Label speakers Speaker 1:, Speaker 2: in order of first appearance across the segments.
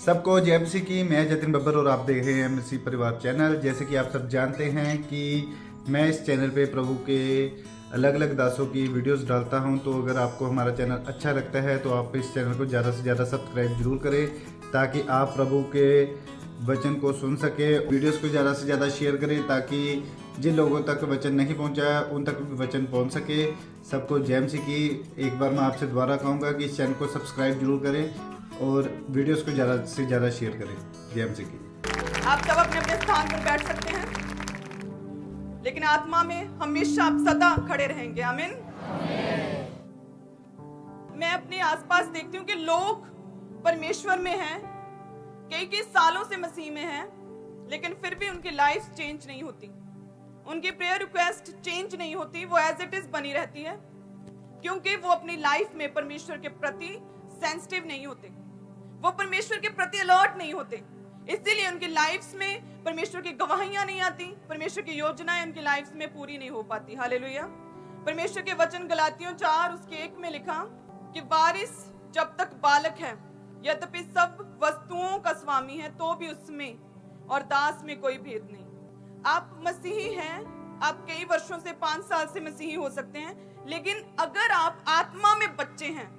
Speaker 1: सबको जय मसीह की। मैं जतिन बब्बर और आप देख रहे हैं मसीह परिवार चैनल। जैसे कि आप सब जानते हैं कि मैं इस चैनल पे प्रभु के अलग अलग दासों की वीडियोस डालता हूं, तो अगर आपको हमारा चैनल अच्छा लगता है तो आप इस चैनल को ज़्यादा से ज़्यादा सब्सक्राइब जरूर करें, ताकि आप प्रभु के वचन को सुन सके। वीडियोस को ज़्यादा से ज़्यादा शेयर करें ताकि जिन लोगों तक वचन नहीं पहुंचा उन तक भी वचन पहुंच सके। सबको जय मसीह की। एक बार मैं आपसे दोबारा कहूँगा कि इस चैनल को सब्सक्राइब जरूर करें और वीडियोस को ज़्यादा से ज़्यादा शेयर करें। जय मसीह की।
Speaker 2: आप सब अपने अपने स्थान पर बैठ सकते हैं, लेकिन आत्मा में हमेशा आप सदा खड़े रहेंगे। आमीन। मैं अपने आसपास देखती हूँ कि लोग परमेश्वर में हैं, कई सालों से मसीह में हैं, लेकिन फिर भी उनकी लाइफ चेंज नहीं होती, उनकी प्रेयर रिक्वेस्ट चेंज नहीं होती, वो एज इट इज बनी रहती है, क्योंकि वो अपनी लाइफ में परमेश्वर के प्रति सेंसिटिव नहीं होते, वो परमेश्वर के प्रति अलर्ट नहीं होते। इसीलिए उनकी लाइफ्स में परमेश्वर की गवाहियां नहीं आती, परमेश्वर की योजनाएं उनकी लाइफ्स में पूरी नहीं हो पाती। हालेलुया। परमेश्वर के वचन गलातियों 4:1 में लिखा कि वारिस जब तक बालक है, यद्यपि सब वस्तुओं का स्वामी है, तो भी उसमें और दास में कोई भेद नहीं। आप मसीही हैं, आप कई वर्षों से 5 साल से मसीही हो सकते हैं, लेकिन अगर आप आत्मा में बच्चे हैं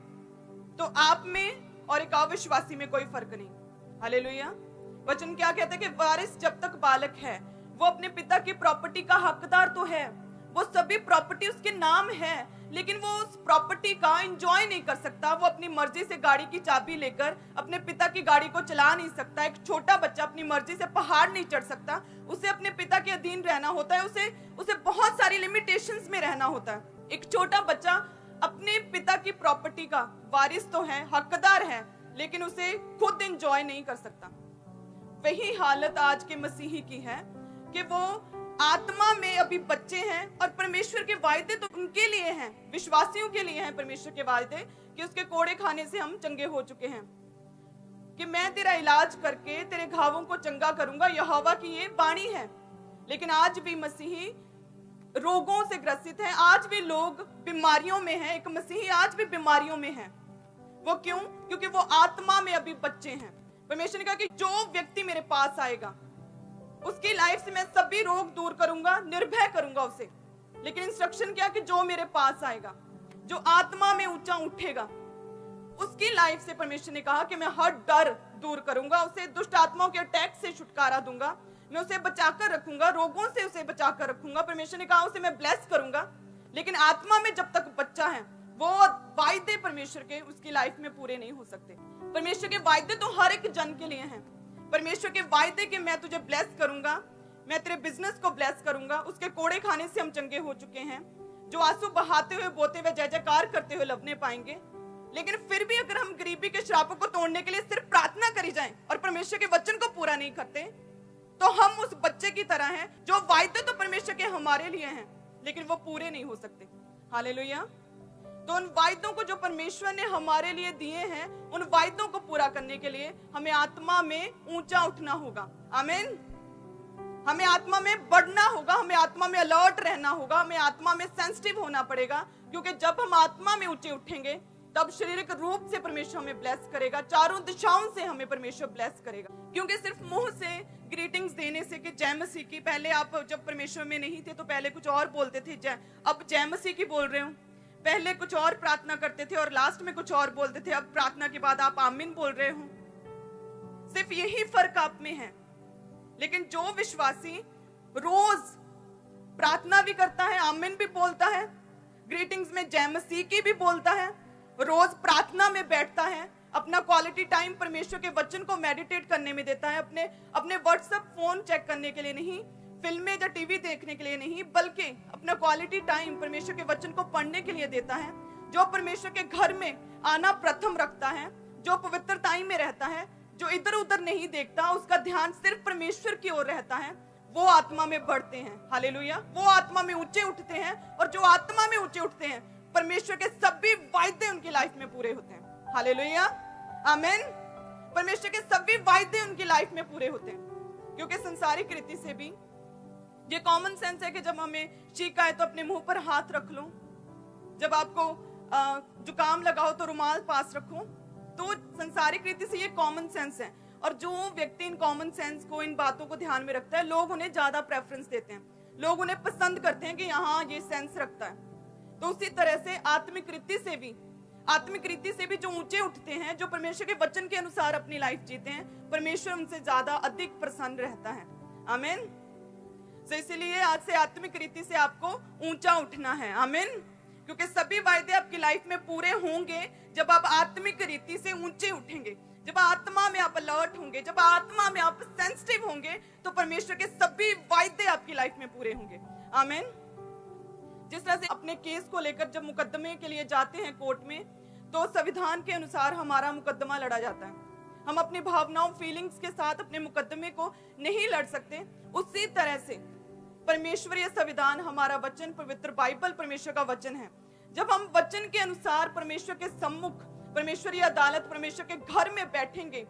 Speaker 2: तो आप में और एक अविश्वासी में कोई फर्क नहीं। हालेलुया। वचन क्या कहता है कि वारिस जब तक बालक है, वो अपने पिता की प्रॉपर्टी का हकदार तो है, वो सभी प्रॉपर्टी उसके नाम है, लेकिन वो उस प्रॉपर्टी का एंजॉय नहीं कर सकता। वो अपनी मर्जी से गाड़ी की चाबी लेकर अपने पिता की गाड़ी को चला नहीं सकता। एक छोटा बच्चा अपनी मर्जी से पहाड़ नहीं चढ़ सकता, उसे अपने पिता के अधीन रहना होता है, उसे बहुत सारी लिमिटेशंस में रहना होता है। एक छोटा बच्चा अपने पिता की प्रॉपर्टी का वारिस तो है, हकदार है, लेकिन उसे खुद एंजॉय नहीं कर सकता। वही हालत आज के मसीही की है कि वो आत्मा में अभी बच्चे हैं और परमेश्वर के वायदे तो उनके लिए हैं, विश्वासियों के लिए हैं परमेश्वर के वायदे कि उसके कोड़े खाने से हम चंगे हो चुके हैं, कि मैं तेरा इलाज करके तेरे घावों को चंगा करूंगा। यहोवा की ये वाणी है। लेकिन आज भी मसीही रोगों से ग्रसित है, आज भी लोग बीमारियों में हैं। एक मसीही आज भी बीमारियों में है। वो क्यों? क्योंकि वो आत्मा में अभी बच्चे हैं। परमेश्वर ने कहा कि जो व्यक्ति मेरे पास आएगा उसकी लाइफ से मैं सभी रोग दूर करूंगा, निर्भय करूंगा उसे। लेकिन इंस्ट्रक्शन क्या कि जो मेरे पास आएगा, जो आत्मा में ऊंचा उठेगा, उसकी लाइफ से परमेश्वर ने कहा कि मैं हर डर दूर करूंगा, उसे दुष्ट आत्माओं के अटैक से छुटकारा दूंगा, मैं उसे बचाकर रखूंगा, रोगों से उसे बचाकर रखूंगा। परमेश्वर ने कहा उसे मैं ब्लेस करूंगा। लेकिन आत्मा में जब तक बच्चा है, वो वायदे परमेश्वर के उसकी लाइफ में पूरे नहीं हो सकते। परमेश्वर के वायदे तो हर एक जन के लिए हैं। परमेश्वर के वायदे कि मैं तुझे ब्लेस करूंगा, मैं तेरे बिजनेस को ब्लेस करूंगा, उसके कोड़े खाने से हम चंगे हो चुके हैं। जो आंसू बहाते हुए, बोते हुए, जय जयकार करते हुए लबने पाएंगे। लेकिन फिर भी अगर हम गरीबी के श्रापों को तोड़ने के लिए सिर्फ प्रार्थना करी जाए और परमेश्वर के वचन को पूरा नहीं करते, तो हम उस बच्चे की तरह हैं जो वायदे तो परमेश्वर के हमारे लिए हैं, लेकिन वो पूरे नहीं हो सकते। हालेलुया। तो उन वायदों को जो परमेश्वर ने हमारे लिए दिए हैं, उन वायदों को पूरा करने के लिए हमें आत्मा में ऊंचा उठना होगा। आमीन। हमें आत्मा में बढ़ना होगा, हमें आत्मा में अलर्ट रहना होगा, हमें आत्मा में सेंसिटिव होना पड़ेगा, क्योंकि जब हम आत्मा में ऊंचे उठेंगे तब शारीरिक रूप से परमेश्वर हमें ब्लेस करेगा, चारों दिशाओं से हमें परमेश्वर ब्लेस करेगा। क्योंकि सिर्फ मुंह से ग्रीटिंग्स देने से कि जय मसीह की, पहले आप जब परमेश्वर में नहीं थे तो पहले कुछ और बोलते थे, अब जय मसीह की बोल रहे हो। पहले कुछ और प्रार्थना करते थे और लास्ट में कुछ और बोलते थे, अब प्रार्थना के बाद आप आमीन बोल रहे हो। सिर्फ यही फर्क आप में है। लेकिन जो विश्वासी रोज प्रार्थना भी करता है, आमीन भी बोलता है, ग्रीटिंग्स में जय मसीह की भी बोलता है, रोज प्रार्थना में बैठता है, अपना क्वालिटी टाइम परमेश्वर के वचन को मेडिटेट करने में देता है, अपने व्हाट्सएप फोन चेक करने के लिए नहीं, फिल्में या टीवी देखने के लिए नहीं, बल्कि अपना क्वालिटी टाइम परमेश्वर के वचन को पढ़ने के लिए देता है, जो परमेश्वर के घर में आना प्रथम रखता है, जो पवित्रताई में रहता है, जो इधर उधर नहीं देखता, उसका ध्यान सिर्फ परमेश्वर की ओर रहता है, वो आत्मा में बढ़ते हैं। हालेलुया। वो आत्मा में ऊंचे उठते हैं, और जो आत्मा में ऊंचे उठते हैं, परमेश्वर के सभी वायदे उनकी लाइफ में पूरे होते हैं। हालेलुया। आमीन। परमेश्वर के सभी वायदे उनकी लाइफ में पूरे होते हैं, क्योंकि संसारिक रीति से भी ये कॉमन सेंस है कि जब हमें छींक आए तो अपने मुंह पर हाथ रख लो, जब आपको जुकाम लगाओ तो रुमाल पास रखो। तो संसारिक रीति से ये कॉमन सेंस है। और जो व्यक्ति इन कॉमन सेंस को, इन बातों को ध्यान में रखता है, लोग उन्हें ज्यादा प्रेफरेंस देते हैं, लोग उन्हें पसंद करते हैं कि यहाँ ये सेंस रखता है। तो उसी तरह से आत्मिक रीति से भी जो ऊंचे उठते हैं, जो परमेश्वर के वचन के अनुसार अपनी लाइफ जीते हैं, परमेश्वर उनसे ज्यादा अधिक प्रसन्न रहता है। आमीन। तो इसलिए आज से आत्मिक रीति से आपको ऊंचा उठना है। आमीन। क्योंकि सभी वायदे आपकी लाइफ में पूरे होंगे जब आप आत्मिक रीति से ऊंचे उठेंगे, जब आत्मा में आप अलर्ट होंगे, जब आत्मा में आप सेंसिटिव होंगे, तो परमेश्वर के सभी वायदे आपकी लाइफ में पूरे होंगे। आमीन। जिस तरह से अपने केस को लेकर जब मुकदमे के लिए जाते हैं कोर्ट में, तो संविधान के अनुसार हमारा मुकदमा लड़ा जाता है। हम अपनी भावनाओं, फीलिंग्स के साथ अपने मुकदमे को नहीं लड़ सकते। उसी तरह से परमेश्वरीय संविधान, हमारा वचन, पवित्र बाइबल परमेश्वर का वचन है। जब हम वचन के अनुसार परमेश्वर के सम्मुख, परमेश्वरीय अदालत, परमेश्वर के घर में बैठेंगे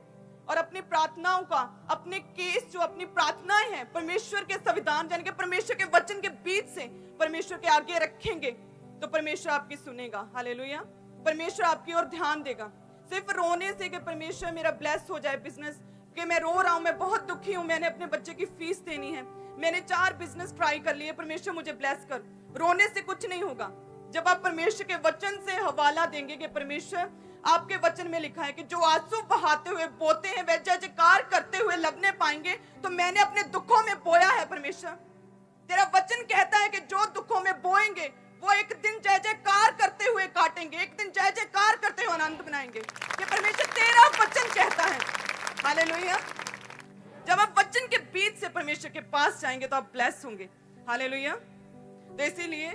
Speaker 2: और अपनी प्रार्थनाओं का, अपने केस, जो अपनी प्रार्थनाएं हैं, परमेश्वर के संविधान यानी कि परमेश्वर के वचन के बीच से परमेश्वर के आगे रखेंगे, तो परमेश्वर आपकी सुनेगा। हालेलुया। परमेश्वर आपकी ओर ध्यान देगा। सिर्फ रोने से कि परमेश्वर मेरा ब्लेस हो जाए बिजनेस, कि मैं रो रहा हूं, मैं बहुत दुखी हूं, मैंने अपने बच्चे की फीस देनी है, मैंने 4 बिजनेस ट्राई कर लिए, परमेश्वर मुझे ब्लेस कर, रोने से कुछ नहीं होगा। जब आप परमेश्वर के वचन से हवाला देंगे कि परमेश्वर, आपके वचन में लिखा है कि जो आंसू बहाते हुए बोते हैं वे जय जयकार करते हुए लवने पाएंगे, तो मैंने अपने दुखों में बोया है परमेश्वर। तेरा वचन कहता है कि जो दुखों में बोएंगे वो एक दिन जय जयकार करते हुए काटेंगे, एक दिन जय जयकार करते हुए आनंद बनाएंगे। ये परमेश्वर तेरा वचन कहता है। हालेलुया। जब आप वचन के बीच से परमेश्वर के पास जाएंगे तो आप ब्लेस होंगे। हालेलुया। तो इसीलिए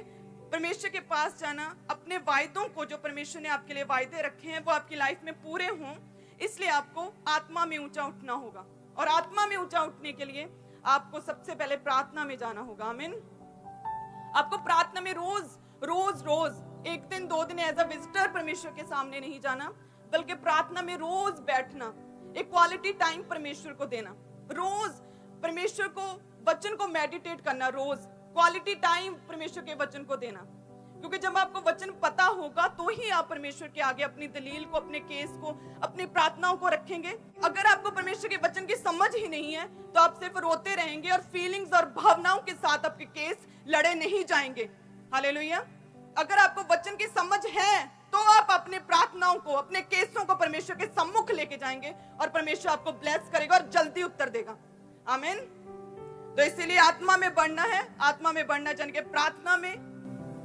Speaker 2: परमेश्वर के पास जाना, अपने वायदों को, जो परमेश्वर ने आपके लिए वायदे रखे हैं, वो आपकी लाइफ में पूरे हों, इसलिए आपको आत्मा में ऊंचा उठना होगा। और आत्मा में ऊंचा उठने के लिए आपको सबसे पहले प्रार्थना में जाना होगा। आमीन। आपको प्रार्थना में रोज 1 दिन 2 दिन एज अ विजिटर परमेश्वर के सामने नहीं जाना, बल्कि प्रार्थना में रोज बैठना, एक क्वालिटी टाइम परमेश्वर को देना, रोज परमेश्वर को, वचन को मेडिटेट करना, रोज क्वालिटी टाइम परमेश्वर के वचन को देना। क्योंकि जब आपको वचन पता होगा तो ही आप परमेश्वर के आगे अपनी दलील को, अपने केस को, अपनी प्रार्थनाओं को रखेंगे। अगर आपको परमेश्वर के वचन की समझ ही नहीं है तो आप सिर्फ रोते रहेंगे और फीलिंग्स और भावनाओं के साथ आपके केस लड़े नहीं जाएंगे। हालेलुया। अगर आपको वचन की समझ है तो आप अपने प्रार्थनाओं को, अपने केसों को परमेश्वर के सम्मुख लेके जाएंगे और परमेश्वर आपको ब्लेस करेगा और जल्दी उत्तर देगा। आमीन। तो इसीलिए आत्मा में बढ़ना है। आत्मा में बढ़ना यानी कि प्रार्थना में,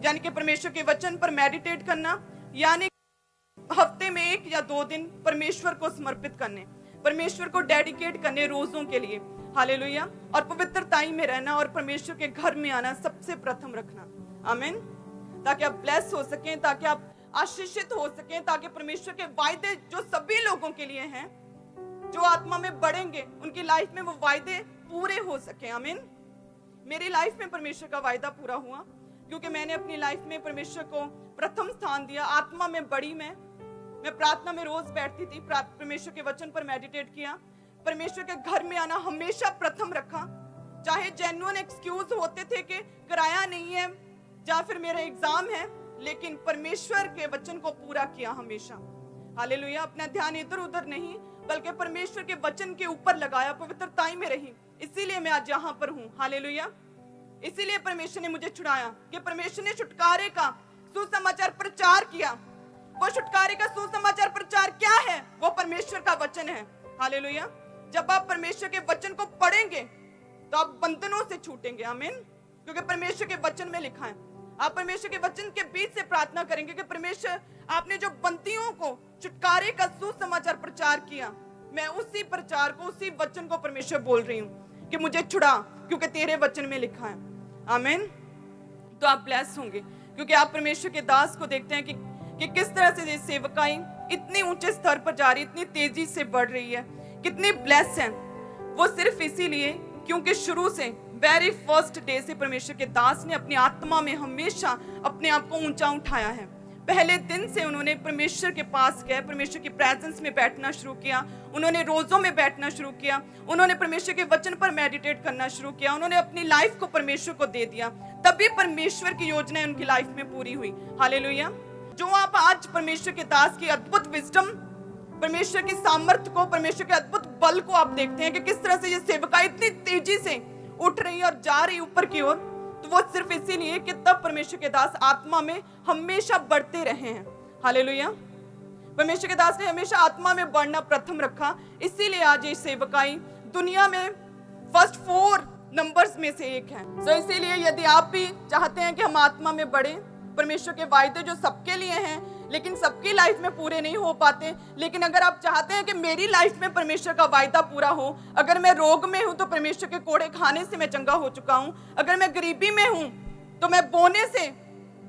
Speaker 2: यानी कि परमेश्वर के वचन पर मेडिटेट करना, यानी हफ्ते में 1 या 2 दिन परमेश्वर को समर्पित करने, परमेश्वर को डेडिकेट करने रोजों के लिए। हालेलुया। और पवित्रताई में रहना और परमेश्वर के घर में आना सबसे प्रथम रखना। आमीन। ताकि आप ब्लेस हो सकें, ताकि आप आशीषित हो सकें, ताकि परमेश्वर के वायदे जो सभी लोगों के लिए हैं, जो आत्मा में बढ़ेंगे, उनकी लाइफ में वो वायदे पूरे हो सके। आमीन। मेरी लाइफ में परमेश्वर का वायदा पूरा हुआ क्योंकि मैंने अपनी लाइफ में परमेश्वर को प्रथम स्थान दिया। आत्मा में बढ़ी। मैं प्रार्थना में रोज बैठती थी, परमेश्वर के वचन पर मेडिटेट किया, परमेश्वर के घर में आना हमेशा प्रथम रखा। चाहे जेन्युइन एक्सक्यूज होते थे कि किराया नहीं है या फिर मेरा एग्जाम है, लेकिन परमेश्वर के वचन को पूरा किया हमेशा। हालेलुया। अपना ध्यान इधर उधर नहीं, बल्कि परमेश्वर के वचन के ऊपर लगाया, पवित्रताई में रही। इसीलिए मैं आज यहाँ पर हूँ। हालेलुया। इसीलिए परमेश्वर ने मुझे छुड़ाया कि परमेश्वर ने छुटकारे का सुसमाचार प्रचार किया। वो छुटकारे का सुसमाचार प्रचार क्या है? वो परमेश्वर का वचन है। हालेलुया। जब आप परमेश्वर के वचन को पढ़ेंगे तो आप बंधनों से छूटेंगे। आमीन। क्योंकि परमेश्वर के वचन में लिखा है। आप परमेश्वर के वचन के बीच से प्रार्थना करेंगे कि परमेश्वर, आपने जो बंदियों को छुटकारे का सुसमाचार प्रचार किया, मैं उसी प्रचार को, उसी वचन को परमेश्वर बोल रही हूँ कि मुझे छुड़ा, क्योंकि तेरे वचन में लिखा है। आमीन। तो आप ब्लेस होंगे क्योंकि आप परमेश्वर के दास को देखते हैं कि किस तरह से ये सेवकाई इतनी ऊंचे स्तर पर जा रही, इतनी तेजी से बढ़ रही है, कितनी ब्लेस है। वो सिर्फ इसीलिए क्योंकि शुरू से, वेरी फर्स्ट डे से परमेश्वर के दास ने अपनी आत्मा में हमेशा अपने आप को ऊंचा उठाया है। पहले दिन से उन्होंने परमेश्वर के पास गए, परमेश्वर की प्रेजेंस में बैठना शुरू किया, उन्होंने रोजों में बैठना शुरू किया, उन्होंने परमेश्वर के वचन पर मेडिटेट करना शुरू किया, उन्होंने अपनी लाइफ को परमेश्वर को दे दिया, तभी परमेश्वर की योजना उनकी लाइफ में पूरी हुई। हालेलुया। जो आप आज परमेश्वर के दास की अद्भुत विजडम परमेश्वर की सामर्थ्य को, परमेश्वर के अद्भुत बल को आप देखते हैं कि किस तरह से ये सेवकाई इतनी तेजी से उठ रही है और जा रही ऊपर की ओर, तो वो सिर्फ इसीलिए कि तब परमेश्वर के दास आत्मा में हमेशा बढ़ते रहे हैं। हालेलुया। परमेश्वर के दास ने हमेशा आत्मा में बढ़ना प्रथम रखा, इसीलिए आज ये सेवकाई दुनिया में फर्स्ट 4 नंबर्स में से एक है। तो इसीलिए यदि आप भी चाहते हैं कि हम आत्मा में बढ़े, परमेश्वर के वायदे जो सबके लिए हैं लेकिन सबकी लाइफ में पूरे नहीं हो पाते, लेकिन अगर आप चाहते हैं कि मेरी लाइफ में परमेश्वर का वायदा पूरा हो, अगर मैं रोग में हूं तो परमेश्वर के कोड़े खाने से मैं चंगा हो चुका हूं, अगर मैं गरीबी में हूं तो मैं बोने से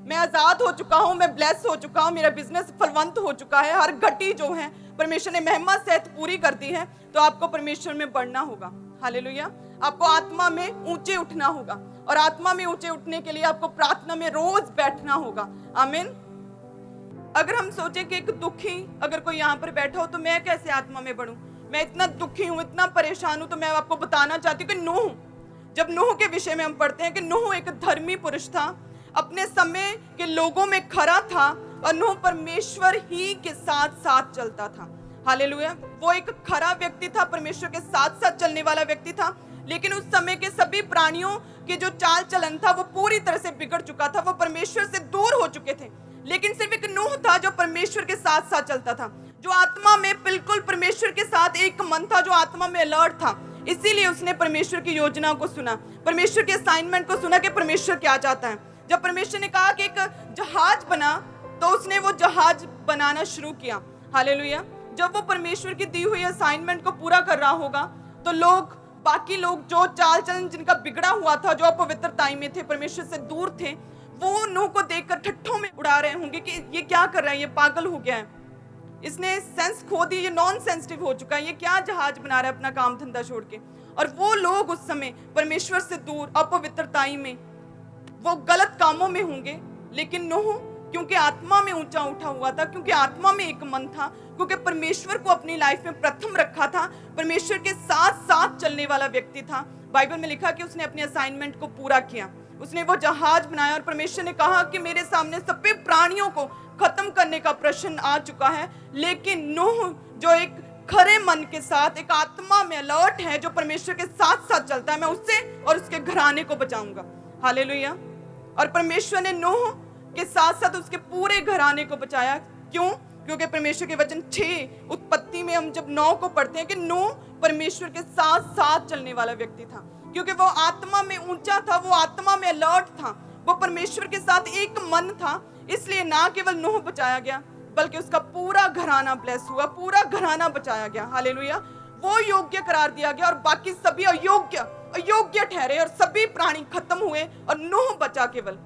Speaker 2: मैं आजाद हो चुका हूं, मैं ब्लेस हो चुका हूं, मेरा बिजनेस फलवंत हो चुका है, हर घटी जो है परमेश्वर ने महिमा सहित पूरी कर दी है, तो आपको परमेश्वर में बढ़ना होगा। हालेलुया। आपको आत्मा में ऊंचे उठना होगा, और आत्मा में ऊंचे उठने के लिए आपको प्रार्थना में रोज बैठना होगा। आमीन। अगर हम सोचे कि एक दुखी अगर कोई यहाँ पर बैठा हो तो मैं कैसे आत्मा में बढ़ूं, मैं इतना दुखी हूं, इतना परेशान हूं, तो मैं आपको बताना चाहती हूँ कि नूह, जब नूह के विषय में हम पढ़ते हैं कि नूह एक धर्मी पुरुष था, अपने समय के लोगों में खरा था, और नूह परमेश्वर ही के साथ साथ चलता था। हालेलुया। वो एक खरा व्यक्ति था, परमेश्वर के साथ साथ चलने वाला व्यक्ति था, लेकिन उस समय के सभी प्राणियों के जो चाल चलन था वो पूरी तरह से बिगड़ चुका था, वो परमेश्वर से दूर हो चुके थे, लेकिन सिर्फ एक नूह था जो परमेश्वर के साथ साथ चलता था, जो आत्मा में बिल्कुल परमेश्वर के साथ एक मन था, जो आत्मा में अलर्ट था। इसीलिए उसने परमेश्वर की योजना को सुना, परमेश्वर के असाइनमेंट को सुना कि परमेश्वर क्या चाहता है। जब परमेश्वर ने कहा कि एक जहाज बना, तो उसने वो जहाज बनाना शुरू किया। हालेलुया। जब वो परमेश्वर की दी हुई असाइनमेंट को पूरा कर रहा होगा, तो लोग, बाकी लोग जो चाल चलन जिनका बिगड़ा हुआ था, जो अपवित्रताई में थे, परमेश्वर से दूर थे, वो नूह को देखकर ठट्ठों में उड़ा रहे होंगे कि ये क्या कर रहा है, ये पागल हो गया है, इसने सेंस खो दी, ये नॉन सेंसिटिव हो चुका है, ये क्या जहाज बना रहा है अपना काम धंधा छोड़ के। और वो लोग उस समय परमेश्वर से दूर अपवित्रताई में, वो गलत कामों में होंगे, लेकिन नूह क्योंकि आत्मा में ऊंचा उठा हुआ था, क्योंकि आत्मा में एक मन था, क्योंकि परमेश्वर को अपनी लाइफ में प्रथम रखा था, परमेश्वर के साथ साथ चलने वाला व्यक्ति था। बाइबल में लिखा कि उसने अपने असाइनमेंट को पूरा किया, उसने वो जहाज बनाया, और परमेश्वर ने कहा कि मेरे सामने सभी प्राणियों को खत्म करने का प्रश्न आ चुका है, लेकिन नूह जो एक खरे मन के साथ, एक आत्मा में अलर्ट है, जो परमेश्वर के साथ साथ चलता है, मैं उससे और उसके घराने को बचाऊंगा। हालेलुया। और परमेश्वर ने नूह के साथ साथ उसके पूरे घराने को बचाया। क्यों? क्योंकि परमेश्वर के वचन 6 उत्पत्ति में हम जब 9 को पढ़ते हैं कि नूह परमेश्वर के साथ साथ चलने वाला व्यक्ति था, क्योंकि वो आत्मा में ऊंचा था, वो आत्मा में अलर्ट था, वो परमेश्वर के साथ एक मन था। इसलिए ना केवल नूह बचाया गया, बल्कि उसका पूरा घराना ब्लेस हुआ, पूरा घराना बचाया गया। हालेलुया। वो योग्य करार दिया गया, और बाकी सभी अयोग्य ठहरे, और सभी प्राणी खत्म हुए, और नूह बचा केवल।